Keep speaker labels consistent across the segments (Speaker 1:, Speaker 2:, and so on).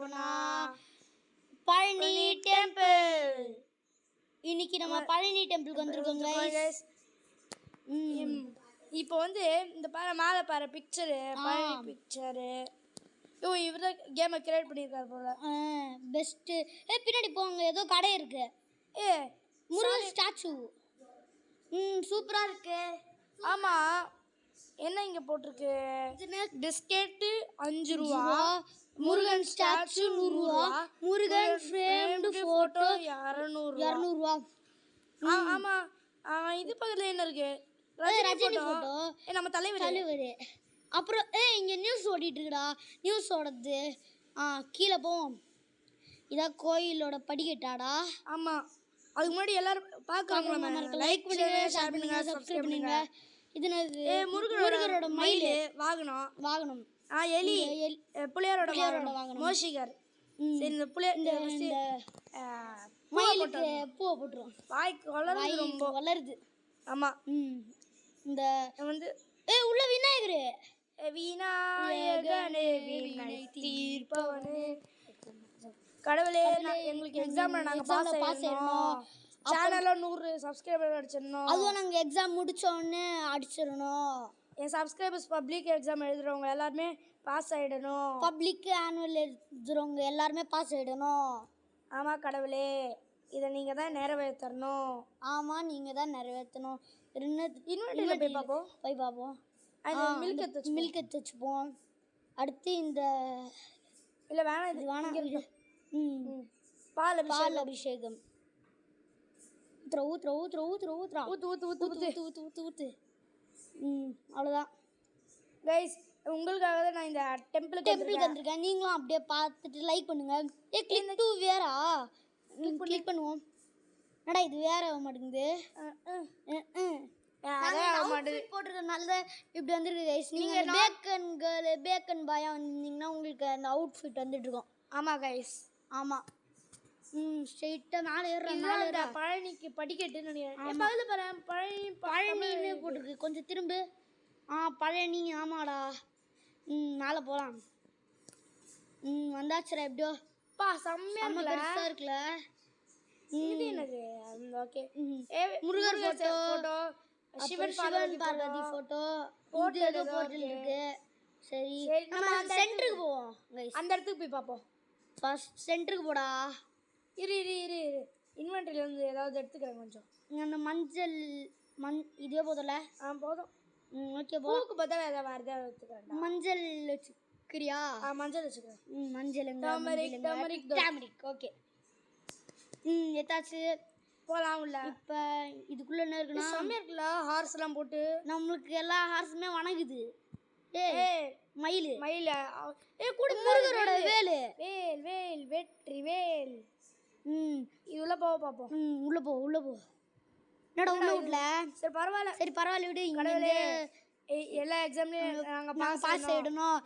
Speaker 1: போறோம்னா பழனி டெம்பிள். இன்னைக்கு நம்ம பழனி டெம்பிளுக்கு வந்திருக்கோம் गाइस.
Speaker 2: இப்போ வந்து இந்த பாரு மேலே பாரு பிக்சரு பழனி பிக்சரு. இவர் தான் கேமை கிரியேட் பண்ணியிருக்காரு போல.
Speaker 1: பெஸ்ட்டு. பின்னாடி போங்க, ஏதோ கடை இருக்கு. முருகன் ஸ்டாச்சு. சூப்பராக இருக்கு.
Speaker 2: ஆமாம், என்ன இங்கே போட்டிருக்கு? பிஸ்கெட்டு 5 ரூபா,
Speaker 1: முருகன் ஸ்டாச்சு 100 ரூபா, முருகன் ஃப்ரேம்டு ஃபோட்டோ 200 ரூபா.
Speaker 2: ஆமாம், இது பக்கத்தில் என்ன இருக்கு?
Speaker 1: ரஜினி ஃபோட்டோ.
Speaker 2: நம்ம தலைவர்.
Speaker 1: அப்புறம் இங்கே நியூஸ் ஓடிட்டு இருக்குடா. நியூஸ் ஓடுது. கீழே போவோம். இதான் கோயிலோட படிக்கட்டாடா.
Speaker 2: ஆமாம், அதுக்கு முன்னாடி எல்லாரும் பார்க்குறாங்க.
Speaker 1: லைக் பண்ணுங்க, ஷேர் பண்ணுங்க, சப்ஸ்கிரைப் பண்ணுங்க. இது முருகரோட மயில் வாகனம்.
Speaker 2: எலி புளியாரோட வாகனம். மோஷிகர். சரி, இந்த
Speaker 1: மயிலுக்கு பூவை போட்டுரும்.
Speaker 2: வாய்க்கு
Speaker 1: வளருது.
Speaker 2: ஆமாம்.
Speaker 1: இந்த
Speaker 2: வந்து
Speaker 1: உள்ள விநாயகரு.
Speaker 2: விநாயகனே வினை தீர்ப்பவனே. கடவுளே, எங்களுக்கு எக்ஸாம்ல நாங்கள் பாஸ் ஆயிடணும். சேனலில் 100 சப்ஸ்கிரைபர் அடிச்சிடணும்.
Speaker 1: அதுவும் நாங்கள் எக்ஸாம் முடித்தோடனே அடிச்சிடணும்.
Speaker 2: என் சப்ஸ்கிரைபர்ஸ் பப்ளிக் எக்ஸாம் எழுதுகிறவங்க எல்லாருமே பாஸ் ஆகிடணும்.
Speaker 1: பப்ளிக் ஆனுவல் எழுதுகிறவங்க எல்லாருமே பாஸ் ஆகிடணும்.
Speaker 2: ஆமாம் கடவுளே, இதை நீங்கள் தான் நிறைவேற்றணும்.
Speaker 1: ஆமாம், நீங்கள் தான் நிறைவேற்றணும்.
Speaker 2: இன்னொரு போய் பார்ப்போம்.
Speaker 1: மில்க் எடுத்து வச்சுப்போம். அடுத்து இந்த
Speaker 2: இல்லை வேணாம், இது வேணாம். பால் அபிஷேகம்.
Speaker 1: ஊத்து. அவ்வளோதான்
Speaker 2: கைஸ், உங்களுக்காக தான் நான் இந்த டெம்பிளுக்கு
Speaker 1: வந்திருக்கேன். நீங்களும் அப்படியே பார்த்துட்டு லைக் பண்ணுங்க. கிளிக் டு வேறா கிளிக் பண்ணுவோம். என்னடா இது வேற ஆக மாட்டேங்குது. போட்டிருக்கனால இப்படி வந்துருக்கு கைஸ். நீங்கள் பேக்கன் பாயா வந்தீங்கன்னா உங்களுக்கு அந்த அவுட்ஃபிட் வந்துட்டு இருக்கோம்.
Speaker 2: ஆமாம் கைஸ், ஆமாம்.
Speaker 1: ஸ்ட்ரெயிட்டாக மேலே ஏறுற
Speaker 2: பழனிக்கு படிக்கட்டுன்னு நினைக்கிறேன்.
Speaker 1: பழனின்னு போட்டிருக்கு. கொஞ்சம் திரும்ப. பழனி. ஆமாடா. மேலே போகலாம். வந்தாச்சுரா. எப்படியோ
Speaker 2: செம்ம
Speaker 1: பெருசாக இருக்குல்ல.
Speaker 2: இது என்னது? Okay,
Speaker 1: Murugar photo, Sivan Parvathi photo portal இருக்கு. சரி, நம்ம சென்டருக்கு போவோம்.
Speaker 2: அந்த இடத்துக்கு போய் பார்ப்போம்.
Speaker 1: ஃபர்ஸ்ட் சென்டருக்கு போடா.
Speaker 2: இரு இன்வென்ட்ரியில இருந்து ஏதாவது எடுத்துக்கிறேன் கொஞ்சம்.
Speaker 1: அந்த மஞ்சள் இதே போதில்ல?
Speaker 2: போதும்.
Speaker 1: ஓகே,
Speaker 2: பூக்கு பார்த்தா வேறு ஏதாவது எடுத்துக்கிறேன்.
Speaker 1: மஞ்சள் வச்சுக்கிறியா?
Speaker 2: மஞ்சள் வச்சுக்கிறேன்.
Speaker 1: மஞ்சள் டர்மரிக். ஓகே, எத்தாச்சு
Speaker 2: போகலாம். உள்ள
Speaker 1: இப்போ இதுக்குள்ளே என்ன இருக்குன்னா
Speaker 2: செம்மையாக இருக்குல்ல. ஹார்ஸ்லாம் போட்டு
Speaker 1: நம்மளுக்கு எல்லா ஹார்ஸுமே வணங்குது. மயில்
Speaker 2: கூட
Speaker 1: முருகரோட வேல்
Speaker 2: வெற்றி வேல். இது உள்ள போக பார்ப்போம்.
Speaker 1: உள்ள போ. என்னடா உள்ள விடல?
Speaker 2: சரி பரவாயில்ல
Speaker 1: விடு.
Speaker 2: எல்லா எக்ஸாம்லையும் நாங்கள்
Speaker 1: பாஸ் ஆகிடணும்.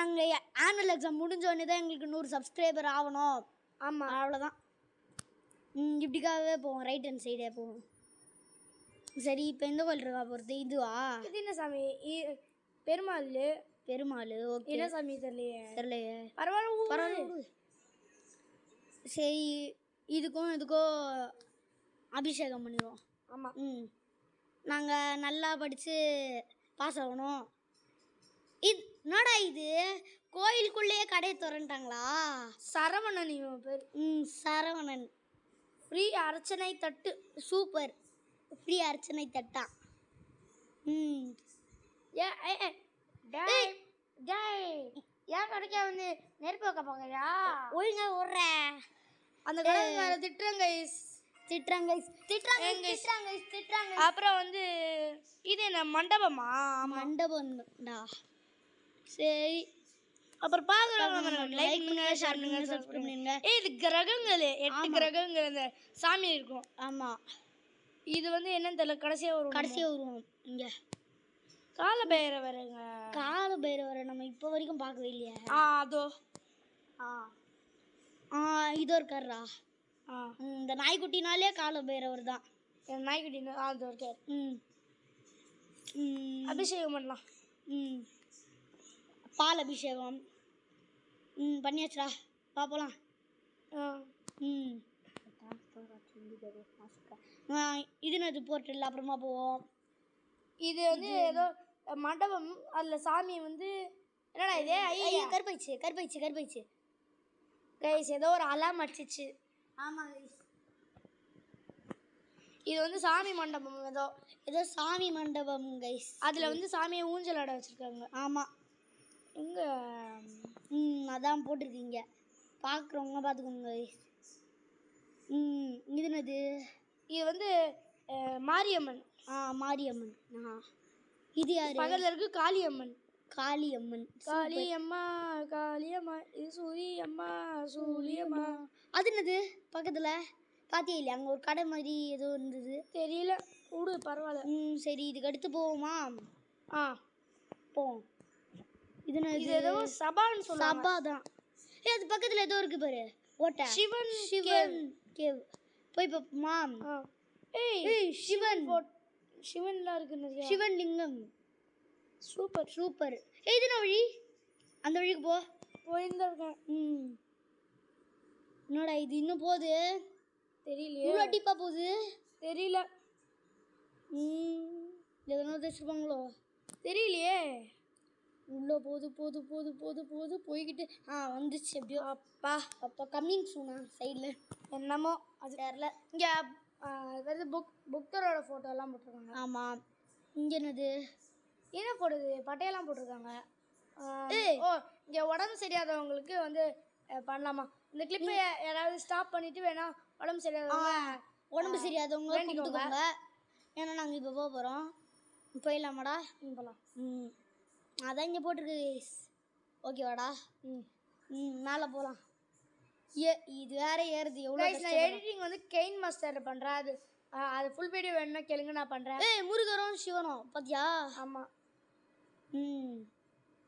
Speaker 1: நாங்கள் ஆனுவல் எக்ஸாம் முடிஞ்சோடனே தான் எங்களுக்கு 100 சப்ஸ்கிரைபர் ஆகணும்.
Speaker 2: ஆமாம்,
Speaker 1: அவ்வளோதான். இப்படிக்காகவே போவோம். ரைட் ஹேண்ட் சைடே போவோம். சரி, இப்போ எந்த கோயில் இருக்கா போகிறது? இதுவா?
Speaker 2: இது என்ன சாமி? பெருமாள்.
Speaker 1: ஓகே,
Speaker 2: என்ன சாமி தெரியலையே.
Speaker 1: பரவாயில்ல. சரி, இதுக்கோ அபிஷேகம் பண்ணிடுவோம்.
Speaker 2: ஆமாம்.
Speaker 1: நாங்கள் நல்லா படித்து பாஸ் ஆகணும். என்னடா இது? கோயிலுக்குள்ளேயே கடையை திறந்துட்டாங்களா?
Speaker 2: சரவணன் இவன் பேர்.
Speaker 1: சரவணன்.
Speaker 2: ஃப்ரீ அர்ச்சனை தட்டு.
Speaker 1: சூப்பர். ஃப்ரீ அர்ச்சனை தட்டா.
Speaker 2: ஏன் கடைக்க வந்து நெருப்பு வைக்க பார்க்குறியா?
Speaker 1: ஒழுங்கா ஓடுற.
Speaker 2: அந்த கடை மேலே திட்டுறாங்க. அப்புறம் வந்து இது என்ன மண்டபமா?
Speaker 1: மண்டபம்டா. சரி,
Speaker 2: அப்புறம் பார்க்குறவங்க லைக் பண்ணுங்க, ஷேர் பண்ணுங்க, சப்ஸ்கிரைப் பண்ணுங்க. இது கிரகங்கள் 8 கிரகங்கள் இந்த சாமி இருக்கும்.
Speaker 1: ஆமாம்,
Speaker 2: இது வந்து என்னன்னு தெரியல. கடைசியாக வருவோம்.
Speaker 1: இங்கே
Speaker 2: காலபைரவருங்க.
Speaker 1: காலபைரவரை நம்ம இப்போ வரைக்கும் பார்க்கவே இல்லையா?
Speaker 2: அதோ
Speaker 1: இதோ இருக்காரா. இந்த நாய்க்குட்டினாலே காலபைரவர் தான்.
Speaker 2: நாய்க்குட்டி அதோ இருக்கார். அபிஷேகம் பண்ணலாம்.
Speaker 1: பால் அபிஷேகம். பண்ணியாச்சுடா பார்ப்போலாம்.
Speaker 2: ஆ.
Speaker 1: ம் இது என்னது போர்ட்டல், அப்புறமா போவோம்.
Speaker 2: இது வந்து ஏதோ மண்டபம், அதுல சாமி வந்து என்னடா இது?
Speaker 1: ஐயா கருப்பாயிடுச்சு கருப்பாயிடுச்சு கருப்பாயிடுச்சு.
Speaker 2: கைஸ் ஏதோ ஒரு அலாம் அடிச்சிச்சு.
Speaker 1: ஆமாம் கைஸ்,
Speaker 2: இது வந்து சாமி மண்டபம், ஏதோ
Speaker 1: ஏதோ சாமி மண்டபம் கைஸ்.
Speaker 2: அதுல வந்து சாமியை ஊஞ்சல் ஆட வச்சிருக்காங்க.
Speaker 1: ஆமாம்,
Speaker 2: எங்க
Speaker 1: அதான் போட்டிருக்கீங்க, பார்க்குறவங்க பார்த்துக்கோங்க கைஸ். இது என்னது?
Speaker 2: இது வந்து மாரியம்மன்.
Speaker 1: மாரியம்மன். இது யாரு?
Speaker 2: பக்கத்துல இருக்கு காளியம்மன்.
Speaker 1: காளியம்மன்.
Speaker 2: காளியம்மா காளியம்மா, இது சூரியம்மா சூரியம்மா.
Speaker 1: அது என்னது பக்கத்துல? பாத்தியா இல்லையா, அங்கே ஒரு கடை மாதிரி ஏதோ இருந்தது,
Speaker 2: தெரியல, விடு பரவாயில்ல.
Speaker 1: சரி இதுக்கு அடுத்து போவோமா? போவோம். இது
Speaker 2: இது ஏதோ சபான்னு சொல்லுவாங்க.
Speaker 1: சபா தான். அது பக்கத்துல ஏதோ இருக்கு பாரு, ஓட்ட.
Speaker 2: சிவன்
Speaker 1: கேவ். போய் பார்ப்போமா?
Speaker 2: ஏய் சிவன் சிவன்லாம் இருக்கு நிறைய.
Speaker 1: சிவன் லிங்கம். சூப்பர். இது என்ன வழி? அந்த வழிக்கு
Speaker 2: போயிருந்தா இருக்கேன்.
Speaker 1: என்னடா இது இன்னும் போகுது?
Speaker 2: தெரியலையே,
Speaker 1: இவ்வளோ டீப்பாக போகுது.
Speaker 2: தெரியல.
Speaker 1: எதனா வச்சுருப்பாங்களோ
Speaker 2: தெரியலையே.
Speaker 1: உள்ளே போது போய்கிட்டு வந்துச்சு எப்படியோ. அப்பா கம்மிங் சூனா சைடில்
Speaker 2: என்னமோ
Speaker 1: அது தெரில.
Speaker 2: இங்கே அதாவது புக்தரோட ஃபோட்டோலாம் போட்டிருக்காங்க.
Speaker 1: ஆமாம். இங்கே என்னது?
Speaker 2: என்ன போடுது? பட்டையெல்லாம் போட்டிருக்காங்க. ஓ, இங்கே உடம்பு சரியாதவங்களுக்கு வந்து பண்ணலாமா? இந்த கிளிப்பை யாராவது ஸ்டாப் பண்ணிட்டு வேணா உடம்பு சரியாதவங்க
Speaker 1: கும்பிட்டுக்கோங்க. ஏன்னா நாங்கள் இப்போ போக போகிறோம். போயிடலாமாடா?
Speaker 2: போகலாம்.
Speaker 1: அதான் இங்கே போட்டிருக்கு. ஓகேவாடா? மேலே போகலாம். இது வேற ஏறுது எவ்வளோ.
Speaker 2: நான் எடிட்டிங் வந்து கெயின் மாஸ்டர் பண்ணுறேன். அது ஃபுல் வீடியோ வேணும்னா கேளுங்க, நான் பண்ணுறேன்.
Speaker 1: முருகரும் சிவனும் பார்த்தியா?
Speaker 2: ஆமாம்.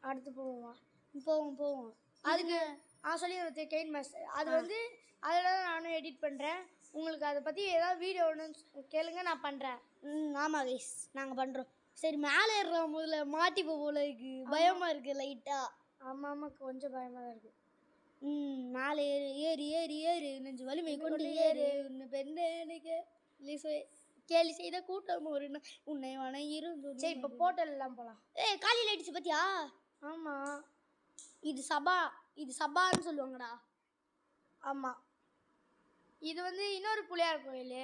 Speaker 2: அடுத்து
Speaker 1: போவோம்.
Speaker 2: அதுக்கு சொல்லி கெயின் மாஸ்டர் அது வந்து அதில் தான் நானும் எடிட் பண்ணுறேன். உங்களுக்கு அதை பற்றி ஏதாவது வீடியோ ஒன்று கேளுங்க, நான் பண்ணுறேன்.
Speaker 1: ஆமாம் கைஸ், நாங்கள் பண்ணுறோம். சரி மேலே ஏறுறோம். முதல்ல மாட்டிப்போ போல இருக்குது, பயமாக இருக்குது லைட்டாக.
Speaker 2: ஆமாம், கொஞ்சம் பயமாக தான் இருக்குது.
Speaker 1: மேலே ஏறு நெஞ்சு வலிமை கொண்டு ஏறு உன்னை பெண்ணனுக்கு கேலி செய்த கூட்டம் ஒரு உன்னை வணங்கிரும்.
Speaker 2: சரி, இப்போ போர்ட்டல்லாம் போகலாம்.
Speaker 1: காலையில் ஆயிடுச்சு பார்த்தியா?
Speaker 2: ஆமாம்,
Speaker 1: இது சபான்னு சொல்லுவாங்கடா.
Speaker 2: ஆமாம், இது வந்து இன்னொரு பிள்ளையார் கோயில்.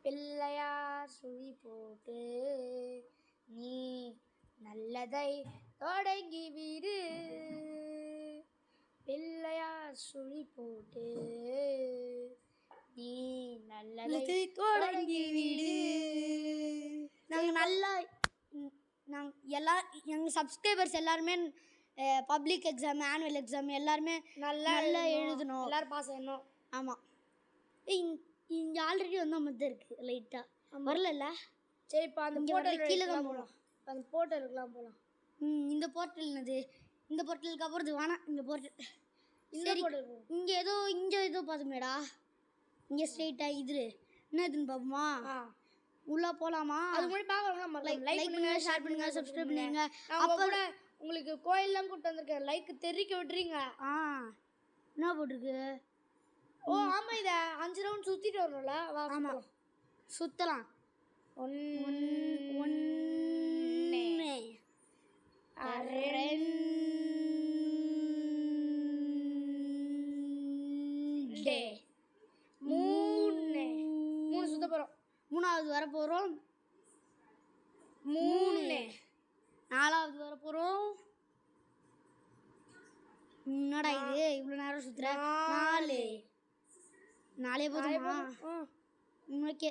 Speaker 2: பிள்ளையார் சுழி போட்டு நீ நல்லதை தொடங்கி விடு, பிள்ளையார் சுழி போட்டு நீ நல்லதை தொடங்கி விடு.
Speaker 1: நாங்கள் நல்லா எங்கள் சப்ஸ்கிரைபர்ஸ் எல்லாருமே பப்ளிக் எக்ஸாம், ஆனுவல் எக்ஸாம் எல்லாருமே நல்லா எழுதணும்.
Speaker 2: எல்லோரும் பாஸ் ஆகணும்.
Speaker 1: ஆமாம். இங்கே ஆல்ரெடி வந்து மாதிரி இருக்குது லைட்டாக வரல.
Speaker 2: சரி, இப்போ அந்த போர்ட்டல் கீழே தான் போகலாம். அந்த போர்ட்டலுக்குலாம் போகலாம்.
Speaker 1: இந்த போர்ட்டல் என்னது? இந்த போர்ட்டலுக்கு அப்புறம் வேணாம். இந்த போர்ட்டல் இங்கே ஏதோ பார்த்தோமேடா. இங்கே ஸ்ட்ரெயிட்டாக இது என்னதுன்னு பார்ப்போமா? உள்ளே போகலாமா?
Speaker 2: அது முன்னாடி பார்க்கலாம்.
Speaker 1: லைக் பண்ணுங்க, ஷேர் பண்ணுங்க, சப்ஸ்கிரைப் பண்ணுங்க.
Speaker 2: அப்போ உங்களுக்கு கோயிலெலாம் கூப்பிட்டு வந்திருக்கேன், லைக் தெரிவிக்க விட்டுறீங்க.
Speaker 1: என்ன போட்டிருக்கு?
Speaker 2: ஆமாம், இதை 5 ரவுண்ட் சுற்றிட்டு வரணும்ல.
Speaker 1: ஆமாம், சுற்றலாம். 1 2 3
Speaker 2: சுத்த போகிறோம்.
Speaker 1: 3வது வர போகிறோம். 4வது வர போகிறோம். என்னடா இது இவ்வளோ நேரம் சுற்றுற? 4 போதுமா? ஓகே,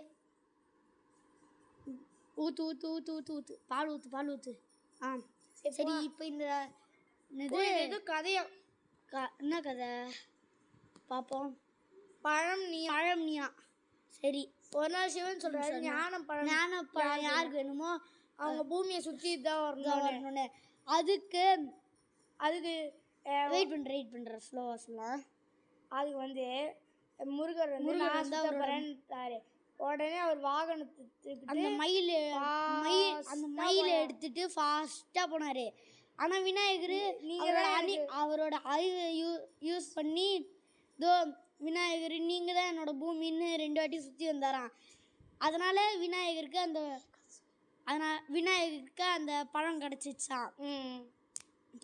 Speaker 1: ஊத்து பால் ஊத்து. சரி, இப்போ இந்த
Speaker 2: இது கதையா?
Speaker 1: என்ன கதை பார்ப்போம்.
Speaker 2: பழம்னியா.
Speaker 1: சரி,
Speaker 2: ஒரு நாள் சிவன் சொல்கிறாரு, ஞானப்பழம்
Speaker 1: யாருக்கு வேணுமோ
Speaker 2: அவங்க பூமியை சுற்றி தான் வரணும்னு.
Speaker 1: அதுக்கு வெயிட் பண்ணுறேன் ஸ்லோவாக சொல்லலாம்.
Speaker 2: அதுக்கு வந்து முருகர் வந்து வரேன்ட்டாரு. உடனே அவர் வாகனத்தை
Speaker 1: அந்த மயிலை எடுத்துட்டு ஃபாஸ்ட்டாக போனார். ஆனால் விநாயகர் அறிவை யூஸ் பண்ணி இதோ விநாயகர் நீங்கள் தான் என்னோட பூமின்னு 2 வாட்டி சுற்றி வந்தாராம். அதனால் விநாயகருக்கு அந்த பழம் கிடச்சிச்சான்.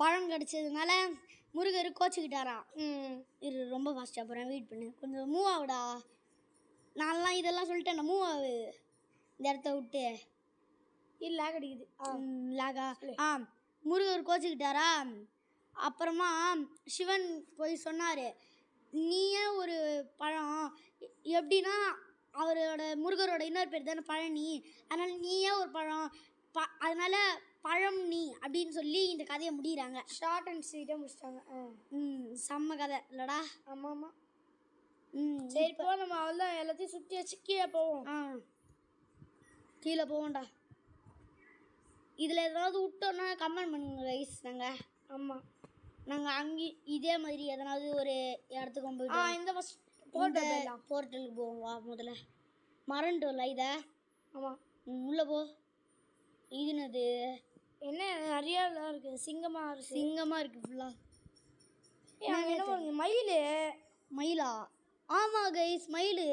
Speaker 1: பழம் கிடச்சதுனால முருகர் கோச்சிக்கிட்டாராம். இது ரொம்ப ஃபாஸ்ட்டாக போகிறேன், வெயிட் பண்ணு, கொஞ்சம் மூவ் ஆகுடா. நான்லாம் இதெல்லாம் சொல்லிட்டேன், மூவ் ஆகு இந்த இடத்த விட்டு.
Speaker 2: இல்லை கிடைக்குது
Speaker 1: லாகா. முருகர் கோச்சிக்கிட்டாரா. அப்புறமா சிவன் போய் சொன்னார், நீயே ஒரு பழம், எப்படின்னா முருகரோட இன்னொரு பேர் தானே பழனி, அதனால் நீயே ஒரு பழம், அதனால் பழம் நீ அப்படின்னு சொல்லி இந்த கதையை முடிகிறாங்க.
Speaker 2: ஷார்ட் அண்ட் ஸ்வீட்டாக முடிச்சிட்டாங்க.
Speaker 1: செம்ம கதை இல்லைடா?
Speaker 2: ஆமாம். சரி, இப்போ நம்ம அவ்வளோதான், எல்லாத்தையும் சுற்றி வச்சு கீழே போவோம்.
Speaker 1: கீழே போவோம்டா. இதில் ஏதாவது விட்டோன்னா கமெண்ட் பண்ணுங்க கைஸ். நாங்கள் அங்கே இதே மாதிரி எதனாவது ஒரு இடத்துக்கு போயிட்டு
Speaker 2: இந்த
Speaker 1: போர்ட்டலுக்கு போவோம். வா, முதல்ல மறந்துட்டோம்ல இதை.
Speaker 2: ஆமாம்,
Speaker 1: உள்ளே போ. இதுனது
Speaker 2: என்ன நிறையா இருக்குது, சிங்கமாக
Speaker 1: இருக்குது ஃபுல்லாக.
Speaker 2: என்ன
Speaker 1: மயிலா? ஆமாம் கைஸ், மயில்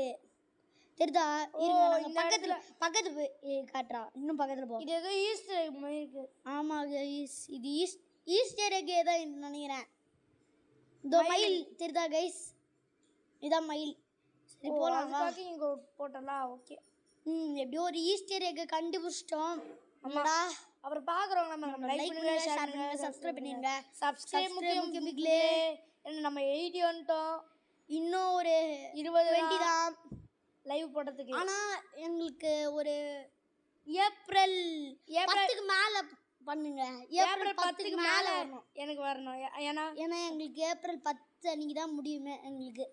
Speaker 1: தெரியுதா? பக்கத்தில் போய் காட்டுறா, இன்னும் பக்கத்தில் போ.
Speaker 2: இது ஏதோ ஈஸ்டர் எக் மாதிரி இருக்குது.
Speaker 1: ஆமாம் கைஸ், இது ஈஸ்டர் எக்கே தான் நினைக்கிறேன். இதோ மயில் தெரியுதா கைஸ்? இதான் மயில். சரி போகலாம்,
Speaker 2: இங்கே போட்டலாம். ஓகே,
Speaker 1: எப்படியோ ஒரு ஈஸ்டர் எக்கை கண்டுபிடிச்சிட்டோம். ஆமாடா.
Speaker 2: அப்புறம் பார்க்குறவங்க நம்ம லைக் பண்ணுங்க, ஷேர் பண்ணுங்க, சப்ஸ்கிரைப் பண்ணிடுங்க. சப்ஸ்கிரைப் முக்கியம் பிக்லே. நம்ம 80 வந்துட்டோம், இன்னும் ஒரு 20 தான் லைவ் போடுறதுக்கு. ஆனால் எங்களுக்கு ஒரு ஏப்ரல் 10க்கு மேலே பண்ணுங்க. ஏப்ரல் 10க்கு மேலே எனக்கு வரணும். ஏன்னா எங்களுக்கு ஏப்ரல் 10 அன்றைக்கி தான் முடியுமே எங்களுக்கு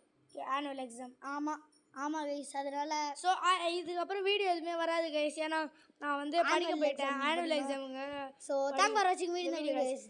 Speaker 2: ஆனுவல் எக்ஸாம். ஆமாம் கைஸ், அதனால் ஸோ இதுக்கப்புறம் வீடியோ எதுவுமே வராது கைஸ், ஏன்னா நான் வந்து படிக்க போயிட்டேன் ஆனுவல் எக்ஸாமுங்க. ஸோ தேங்க் ஃபார் வாட்சிங் வீடியோ கைஸ்.